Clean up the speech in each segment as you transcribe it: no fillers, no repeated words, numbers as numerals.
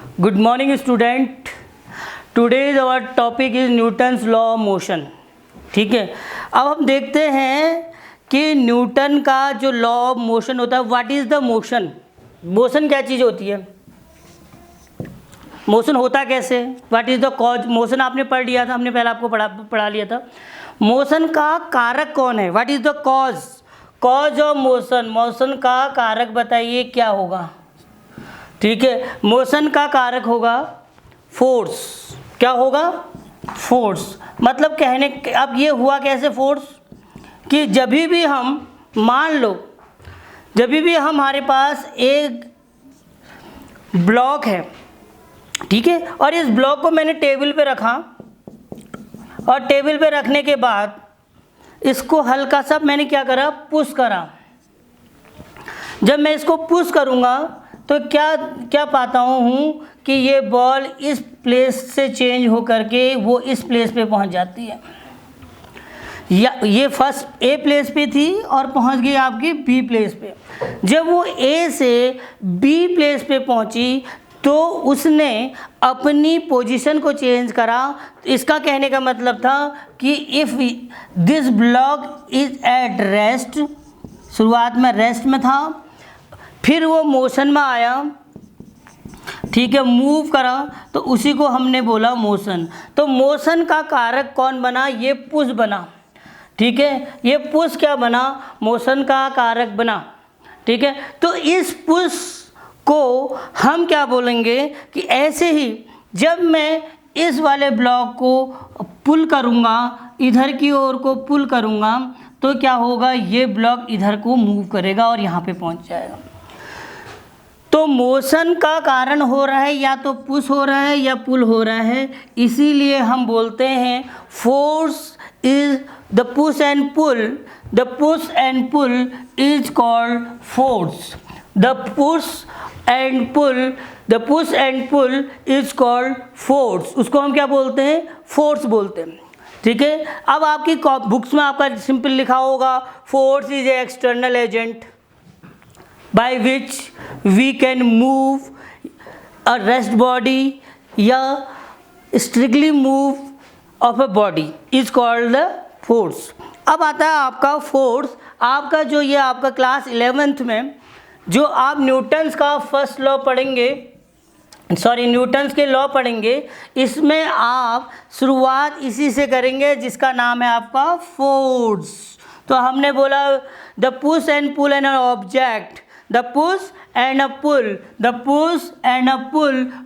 Good morning student. Today our topic is Newton's law of motion. ठीक है, अब हम देखते हैं कि न्यूटन का जो लॉ ऑफ मोशन होता है, what is the motion. Motion क्या चीज़ होती है, मोशन होता कैसे, what is the cause. Motion आपने पढ़ लिया था, हमने पहले आपको पढ़ा लिया था। मोशन का कारक कौन है, what is the cause, cause of motion. Motion का कारक बताइए क्या होगा। ठीक है, मोशन का कारक होगा फोर्स। क्या होगा, फोर्स। मतलब कहने, अब ये हुआ कैसे फोर्स, कि जब भी हम मान लो, जब भी हमारे पास एक ब्लॉक है, ठीक है, और इस ब्लॉक को मैंने टेबल पे रखा, और टेबल पे रखने के बाद इसको हल्का सा मैंने क्या करा, पुश करा। जब मैं इसको पुश करूँगा तो क्या पाता हूँ कि ये बॉल इस प्लेस से चेंज हो करके वो इस प्लेस पे पहुँच जाती है। या ये फर्स्ट ए प्लेस पे थी और पहुँच गई आपकी बी प्लेस पे। जब वो ए से बी प्लेस पे पहुँची तो उसने अपनी पोजीशन को चेंज करा। इसका कहने का मतलब था कि if this block is at rest, शुरुआत में रेस्ट में था, फिर वो मोशन में आया, ठीक है, मूव करा, तो उसी को हमने बोला मोशन। तो मोशन का कारक कौन बना, ये पुश बना। ठीक है, ये पुश क्या बना, मोशन का कारक बना। ठीक है, तो इस पुश को हम क्या बोलेंगे कि ऐसे ही जब मैं इस वाले ब्लॉक को पुल करूँगा, इधर की ओर को पुल करूँगा, तो क्या होगा, ये ब्लॉक इधर को मूव करेगा और यहाँ पे पहुँच जाएगा। तो मोशन का कारण हो रहा है या तो पुश हो रहा है या पुल हो रहा है, इसीलिए हम बोलते हैं force is the push and pull. The push and pull is called force. The push and pull is called force. उसको हम क्या बोलते हैं, फोर्स बोलते हैं। ठीक है, अब आपकी बुक्स में आपका सिंपल लिखा होगा, force is a external agent by which we can move a rest body या strictly move of a body is called the force। अब आता है आपका फोर्स। आपका जो ये आपका क्लास 11th में जो आप न्यूटन्स का फर्स्ट लॉ पढ़ेंगे, न्यूटन्स के लॉ पढ़ेंगे, इसमें आप शुरुआत इसी से करेंगे जिसका नाम है आपका फोर्स। तो हमने बोला the push and pull an object, the push and a pull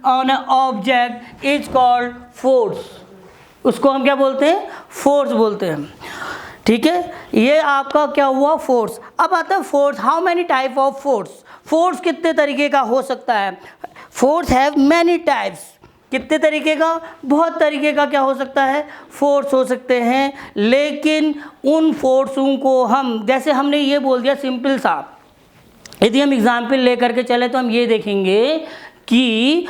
on an object is called force। उसको हम क्या बोलते हैं, फोर्स बोलते हैं। ठीक है, ये आपका क्या हुआ, फोर्स। अब आता है force. How many type of force, force कितने तरीके का हो सकता है। Force have many types. कितने तरीके का, बहुत तरीके का क्या हो सकता है, फोर्स हो सकते हैं। लेकिन उन फोर्सों को हम, जैसे हमने ये बोल दिया सिंपल सा, यदि हम एग्जाम्पल लेकर के चले तो हम ये देखेंगे कि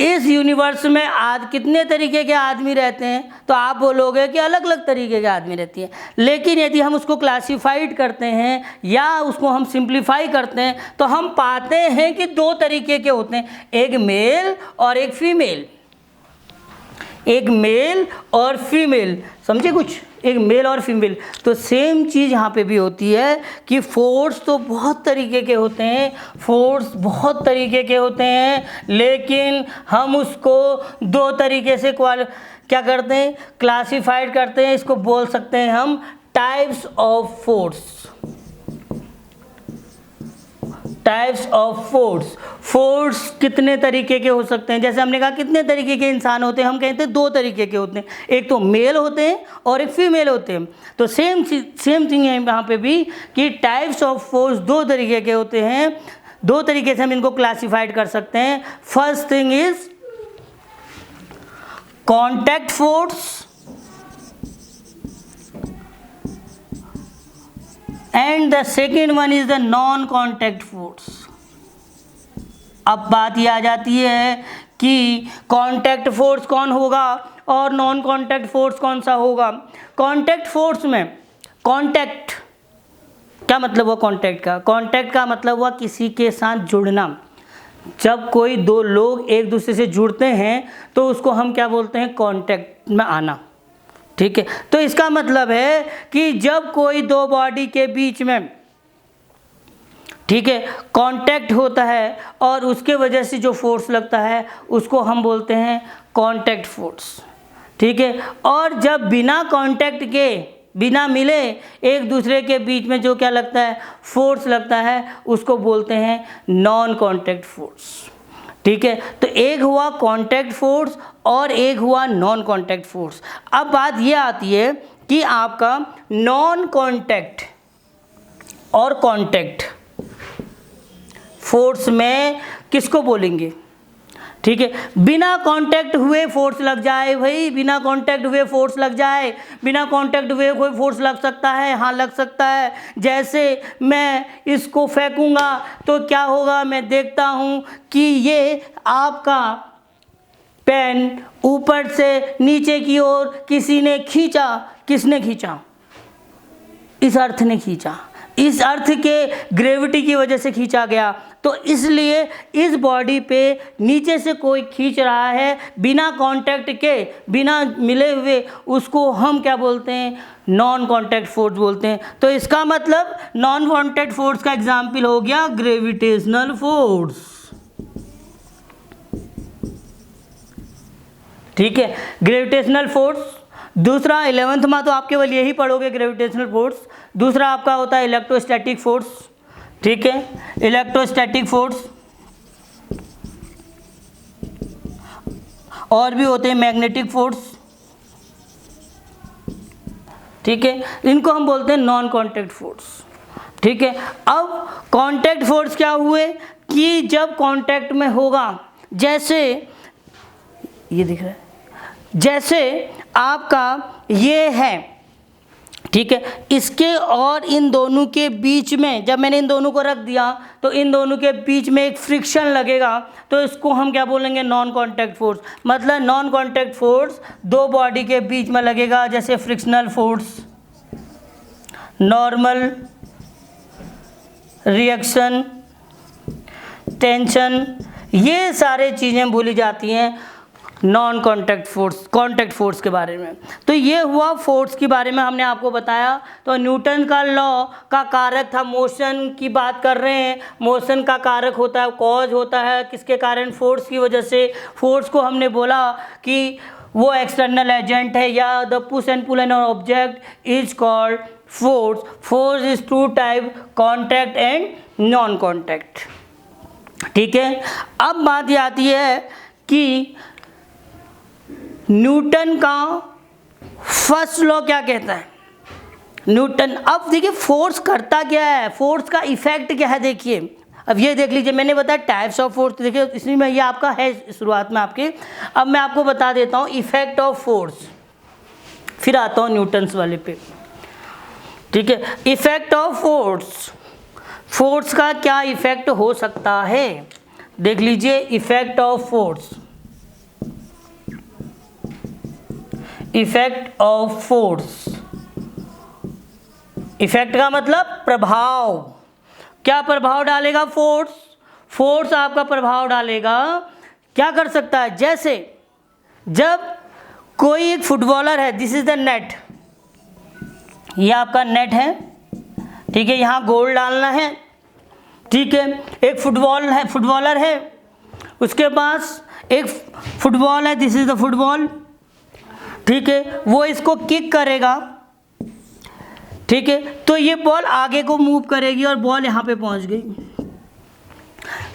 इस यूनिवर्स में आज कितने तरीके के आदमी रहते हैं, तो आप बोलोगे कि अलग अलग तरीके के आदमी रहती हैं। लेकिन यदि हम उसको क्लासिफाइड करते हैं या उसको हम सिंप्लीफाई करते हैं तो हम पाते हैं कि दो तरीके के होते हैं, एक मेल और एक फीमेल। एक मेल और फीमेल, समझे कुछ, एक मेल और फीमेल। तो सेम चीज़ यहाँ पे भी होती है कि फोर्स तो बहुत तरीके के होते हैं, फोर्स बहुत तरीके के होते हैं, लेकिन हम उसको दो तरीके से क्या करते हैं, क्लासिफाइड करते हैं। इसको बोल सकते हैं हम types of force. Types of force. Force कितने तरीके के हो सकते हैं, जैसे हमने कहा कितने तरीके के इंसान होते हैं, हम कहते हैं दो तरीके के होते हैं, एक तो मेल होते हैं और एक फीमेल होते हैं। तो सेम थिंग है यहाँ पे भी कि टाइप्स ऑफ फोर्स दो तरीके के होते हैं। दो तरीके से हम इनको क्लासिफाइड कर सकते हैं। First thing is contact force and the second one is the non contact force. अब बात ये आ जाती है कि कॉन्टैक्ट फोर्स कौन होगा और नॉन कॉन्टैक्ट फोर्स कौन सा होगा। कॉन्टैक्ट फोर्स में कॉन्टैक्ट क्या मतलब हुआ, कॉन्टैक्ट का मतलब हुआ किसी के साथ जुड़ना, जब कोई दो लोग एक दूसरे से जुड़ते हैं तो उसको हम क्या बोलते हैं, कांटेक्ट में आना। ठीक है, तो इसका मतलब है कि जब कोई दो बॉडी के बीच में, ठीक है, कांटेक्ट होता है और उसके वजह से जो फोर्स लगता है उसको हम बोलते हैं कांटेक्ट फोर्स। ठीक है, और जब बिना कांटेक्ट के, बिना मिले एक दूसरे के बीच में जो क्या लगता है, फोर्स लगता है, उसको बोलते हैं नॉन कांटेक्ट फोर्स। ठीक है, तो एक हुआ कांटेक्ट फोर्स और एक हुआ नॉन कांटेक्ट फोर्स। अब बात ये आती है कि आपका नॉन कांटेक्ट और कांटेक्ट फोर्स में किसको बोलेंगे। ठीक है, बिना कांटेक्ट हुए फोर्स लग जाए भाई, बिना कांटेक्ट हुए फोर्स लग जाए, बिना कांटेक्ट हुए कोई फोर्स लग सकता है, हाँ लग सकता है। जैसे मैं इसको फेंकूंगा तो क्या होगा, मैं देखता हूँ कि ये आपका पेन ऊपर से नीचे की ओर किसी ने खींचा, किसने खींचा, इस अर्थ ने खींचा, इस अर्थ के ग्रेविटी की वजह से खींचा गया। तो इसलिए इस बॉडी पे नीचे से कोई खींच रहा है बिना कांटेक्ट के, बिना मिले हुए, उसको हम क्या बोलते हैं, नॉन कांटेक्ट फोर्स बोलते हैं। तो इसका मतलब नॉन कांटेक्ट फोर्स का एग्जाम्पल हो गया ग्रेविटेशनल फोर्स। ठीक है, ग्रेविटेशनल फोर्स। दूसरा 11th में तो आपके केवल यही पढ़ोगे ग्रेविटेशनल फोर्स। दूसरा आपका होता है इलेक्ट्रोस्टैटिक फोर्स। ठीक है, इलेक्ट्रोस्टैटिक फोर्स, और भी होते हैं मैग्नेटिक फोर्स। ठीक है, इनको हम बोलते हैं नॉन कांटेक्ट फोर्स। ठीक है, अब कांटेक्ट फोर्स क्या हुए कि जब कांटेक्ट में होगा, जैसे ये दिख रहा है, जैसे आपका ये है, ठीक है, इसके और इन दोनों के बीच में जब मैंने इन दोनों को रख दिया तो इन दोनों के बीच में एक फ्रिक्शन लगेगा, तो इसको हम क्या बोलेंगे, नॉन कांटेक्ट फोर्स। मतलब नॉन कांटेक्ट फोर्स दो बॉडी के बीच में लगेगा, जैसे frictional force, normal reaction, tension, ये सारे चीज़ें भूली जाती हैं non contact force, contact force के बारे में। तो ये हुआ फोर्स के बारे में हमने आपको बताया। तो न्यूटन का लॉ का कारक था, मोशन की बात कर रहे हैं, मोशन का कारक होता है, कॉज होता है किसके कारण, फोर्स की वजह से। फोर्स को हमने बोला कि वो एक्सटर्नल एजेंट है, या the push and pull an object is called force. Force is two type, contact and non contact. ठीक है, अब बात ये आती है कि न्यूटन का फर्स्ट लॉ क्या कहता है। न्यूटन, अब देखिए फोर्स करता क्या है, फोर्स का इफेक्ट क्या है। देखिए अब ये देख लीजिए, मैंने बताया टाइप्स ऑफ फोर्स, देखिए इसमें में ये आपका है शुरुआत में आपके। अब मैं आपको बता देता हूँ इफेक्ट ऑफ फोर्स, फिर आता हूँ न्यूटन्स वाले पे। ठीक है, इफेक्ट ऑफ फोर्स, फोर्स का क्या इफेक्ट हो सकता है, देख लीजिए। Effect of force, effect of force, effect का मतलब प्रभाव, क्या प्रभाव डालेगा फोर्स, फोर्स आपका प्रभाव डालेगा, क्या कर सकता है। जैसे जब कोई एक फुटबॉलर है, दिस इज द नेट, ये आपका नेट है, ठीक है, यहाँ गोल डालना है, ठीक है। एक फुटबॉलर है, उसके पास एक फुटबॉल है, दिस इज द फुटबॉल, ठीक है, वो इसको किक करेगा, ठीक है, तो ये बॉल आगे को मूव करेगी और बॉल यहाँ पे पहुँच गई।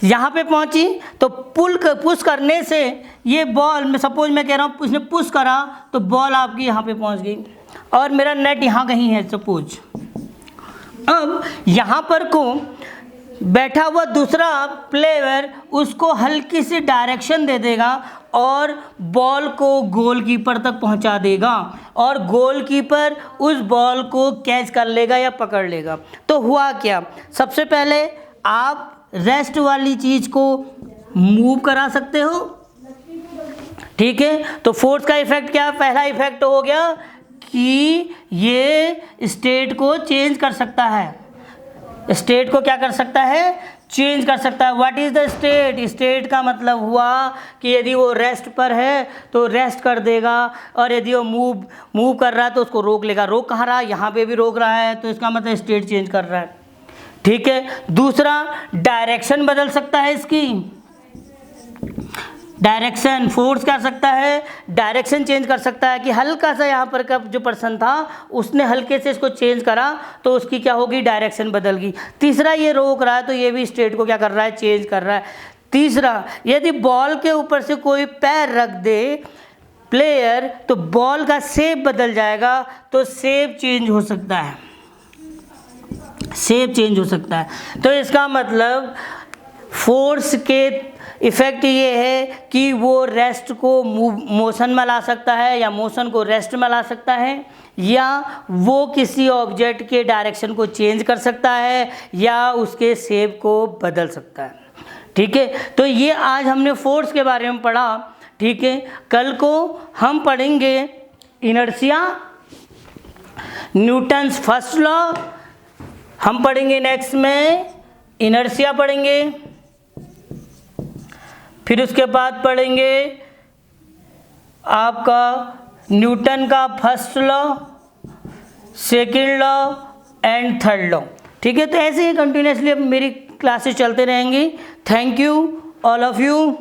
यहाँ पे पहुँची तो पुश करने से ये बॉल, मैं सपोज मैं कह रहा हूँ उसने पुश करा तो बॉल आपकी यहाँ पे पहुँच गई और मेरा नेट यहाँ कहीं है सपोज। अब यहाँ पर को बैठा हुआ दूसरा प्लेयर उसको हल्की सी डायरेक्शन दे देगा और बॉल को गोलकीपर तक पहुंचा देगा और गोलकीपर उस बॉल को कैच कर लेगा या पकड़ लेगा। तो हुआ क्या, सबसे पहले आप रेस्ट वाली चीज़ को मूव करा सकते हो, ठीक है। तो फोर्स का इफेक्ट क्या, पहला इफेक्ट हो गया कि ये स्टेट को चेंज कर सकता है, स्टेट को क्या कर सकता है, चेंज कर सकता है। What is the state? State का मतलब हुआ कि यदि वो रेस्ट पर है तो रेस्ट कर देगा, और यदि वो मूव कर रहा है तो उसको रोक लेगा। रोक कहाँ रहा है? यहाँ पे भी रोक रहा है, तो इसका मतलब स्टेट चेंज कर रहा है। ठीक है। दूसरा, डायरेक्शन बदल सकता है इसकी। डायरेक्शन, फोर्स कर सकता है, डायरेक्शन चेंज कर सकता है कि हल्का सा यहाँ पर का जो पर्सन था उसने हल्के से इसको चेंज करा तो उसकी क्या होगी? डायरेक्शन बदल गई। तीसरा, ये रोक रहा है तो ये भी स्टेट को क्या कर रहा है? चेंज कर रहा है। तीसरा, यदि बॉल के ऊपर से कोई पैर रख दे प्लेयर तो बॉल का शेप बदल जाएगा, तो शेप चेंज हो सकता है। शेप चेंज हो सकता है। तो इसका मतलब फोर्स के इफ़ेक्ट ये है कि वो रेस्ट को मोशन में ला सकता है, या मोशन को रेस्ट में ला सकता है, या वो किसी ऑब्जेक्ट के डायरेक्शन को चेंज कर सकता है, या उसके शेप को बदल सकता है। ठीक है। तो ये आज हमने फोर्स के बारे में पढ़ा। ठीक है। कल को हम पढ़ेंगे इनर्शिया, न्यूटन्स फर्स्ट लॉ। हम पढ़ेंगे नेक्स्ट में इनर्शिया पढ़ेंगे, फिर उसके बाद पढ़ेंगे आपका न्यूटन का first law, second law and third law. ठीक है। तो ऐसे ही कंटिन्यूसली अब मेरी क्लासेस चलते रहेंगी। Thank you all of you.